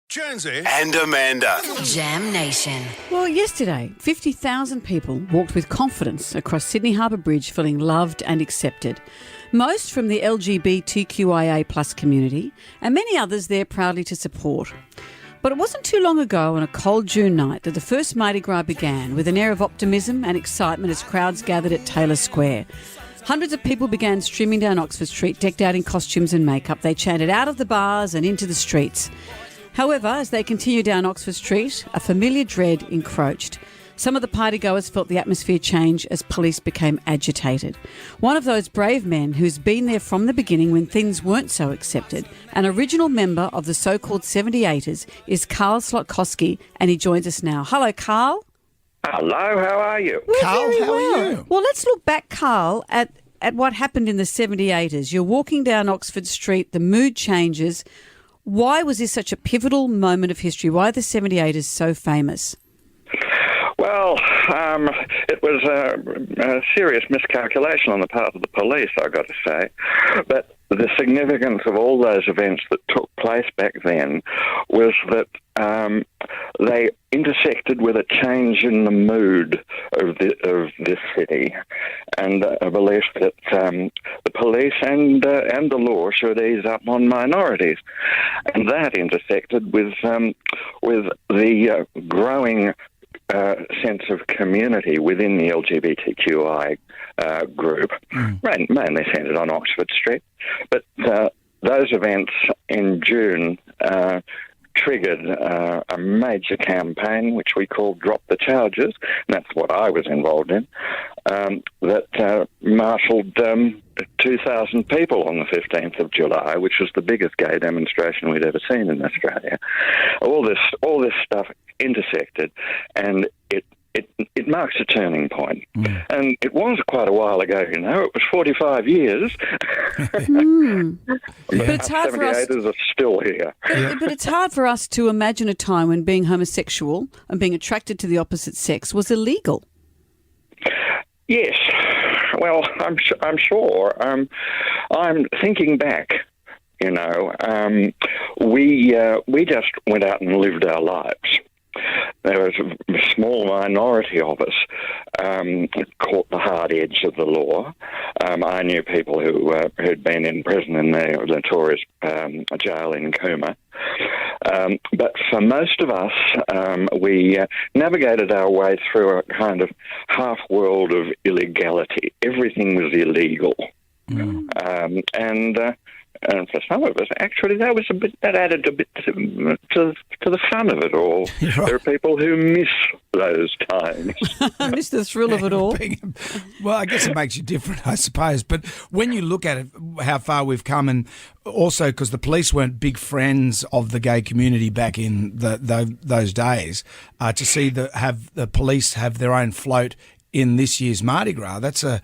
Jonesy and Amanda. Jam Nation. Well, yesterday, 50,000 people walked with confidence across Sydney Harbour Bridge feeling loved and accepted. Most from the LGBTQIA+ community and many others there proudly to support. But it wasn't too long ago on a cold June night that the first Mardi Gras began with an air of optimism and excitement as crowds gathered at Taylor Square. Hundreds of people began streaming down Oxford Street, decked out in costumes and makeup. They chanted out of the bars and into the streets. However, as they continued down Oxford Street, a familiar dread encroached. Some of the partygoers felt the atmosphere change as police became agitated. One of those brave men who's been there from the beginning when things weren't so accepted, an original member of the so-called 78ers, is Karl Zlotkowski, and he joins us now. Hello, Karl. Hello, how are you? We're Karl, very how well. are you? Well, let's look back, Karl, at what happened in the 78ers. You're walking down Oxford Street, the mood changes. Why was this such a pivotal moment of history? Why are the 78ers so famous? Well, it was a serious miscalculation on the part of the police, I've got to say. But the significance of all those events that took place back then was that they intersected with a change in the mood of this city, and a belief that the police and the law should ease up on minorities, and that intersected with the growing sense of community within the LGBTQI group, mainly centred on Oxford Street. But those events in June triggered a major campaign, which we called Drop the Charges, and that's what I was involved in, that marshalled 2,000 people on the 15th of July, which was the biggest gay demonstration we'd ever seen in Australia. All this stuff intersected, and it marks a turning point. And it was quite a while ago, you know. It was 45 years. But it's hard for us. 78ers are still here. But it's hard for us to imagine a time when being homosexual and being attracted to the opposite sex was illegal. Yes. Well, I'm sure. I'm thinking back. You know, we just went out and lived our lives. There was a small minority of us caught the hard edge of the law. I knew people who'd been in prison in the notorious jail in Cooma. But for most of us, we navigated our way through a kind of half-world of illegality. Everything was illegal. And for some of us, actually, that added a bit to the fun of it all. Right. There are people who miss those times. Miss the thrill of it all. Well, I guess it makes you different, I suppose. But when you look at it, how far we've come, and also because the police weren't big friends of the gay community back in those days, to see the police have their own float in this year's Mardi Gras, that's a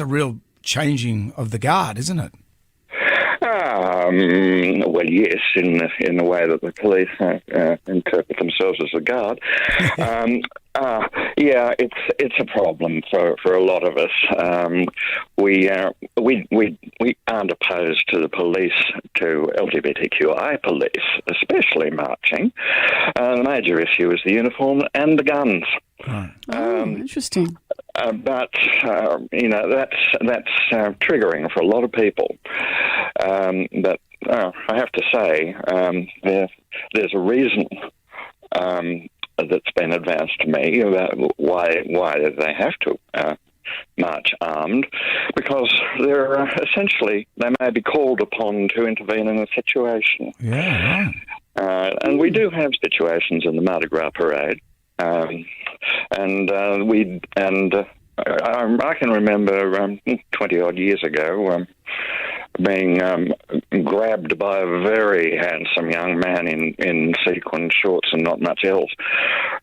real changing of the guard, isn't it? Well, yes, in the way that the police interpret themselves as a guard. Yeah, it's a problem for a lot of us. We aren't opposed to the police, to LGBTQI police, especially marching. The major issue is the uniform and the guns. Right. Interesting. But you know, that's triggering for a lot of people. But I have to say, there's a reason that's been advanced to me about why they have to march armed, because they're essentially, they may be called upon to intervene in a situation. Yeah. And we do have situations in the Mardi Gras parade. I can remember 20-odd years ago being grabbed by a very handsome young man in sequin shorts and not much else,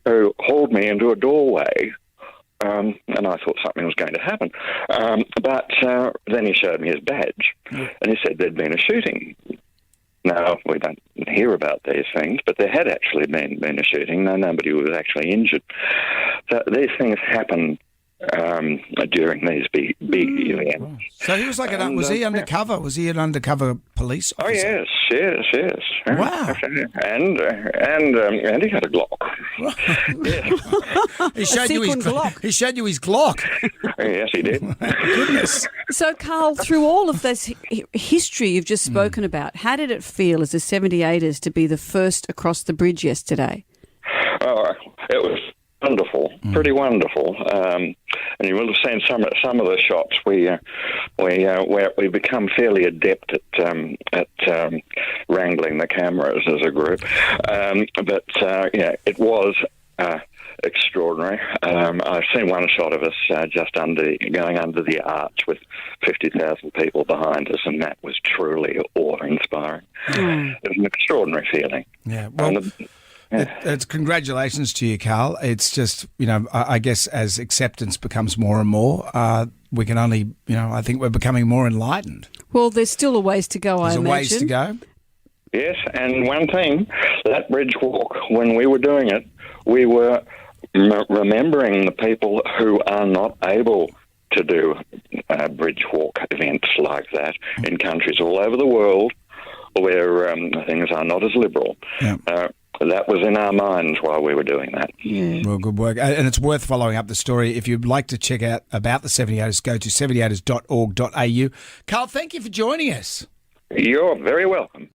who hauled me into a doorway, and I thought something was going to happen. But then he showed me his badge, and he said there'd been a shooting. Now, we don't hear about these things, but there had actually been a shooting. Nobody was actually injured. So these things happen during these big events. So he was like was he undercover? Was he an undercover police officer? Oh yes. Wow. And he had a Glock. He showed you his Glock. He showed you his Glock. Yes, he did. Goodness. So, Karl, through all of this history you've just spoken about, how did it feel as a 78ers to be the first across the bridge yesterday? Oh, it was wonderful, pretty wonderful. And you will have seen some of the shots. We become fairly adept at wrangling the cameras as a group. But it was extraordinary. I've seen one shot of us going under the arch with 50,000 people behind us, and that was truly awe-inspiring. It was an extraordinary feeling. Yeah. Well, it's congratulations to you, Karl. It's just, I guess as acceptance becomes more and more, we can only, I think we're becoming more enlightened. Well, there's still a ways to go, I imagine. There's a ways to go. Yes, and one thing, that bridge walk, when we were doing it, we were remembering the people who are not able to do bridge walk events like that in countries all over the world where things are not as liberal. Yeah. That was in our minds while we were doing that. Yeah. Well, good work. And it's worth following up the story. If you'd like to check out about the 78ers, go to 78ers.org.au. Karl, thank you for joining us. You're very welcome.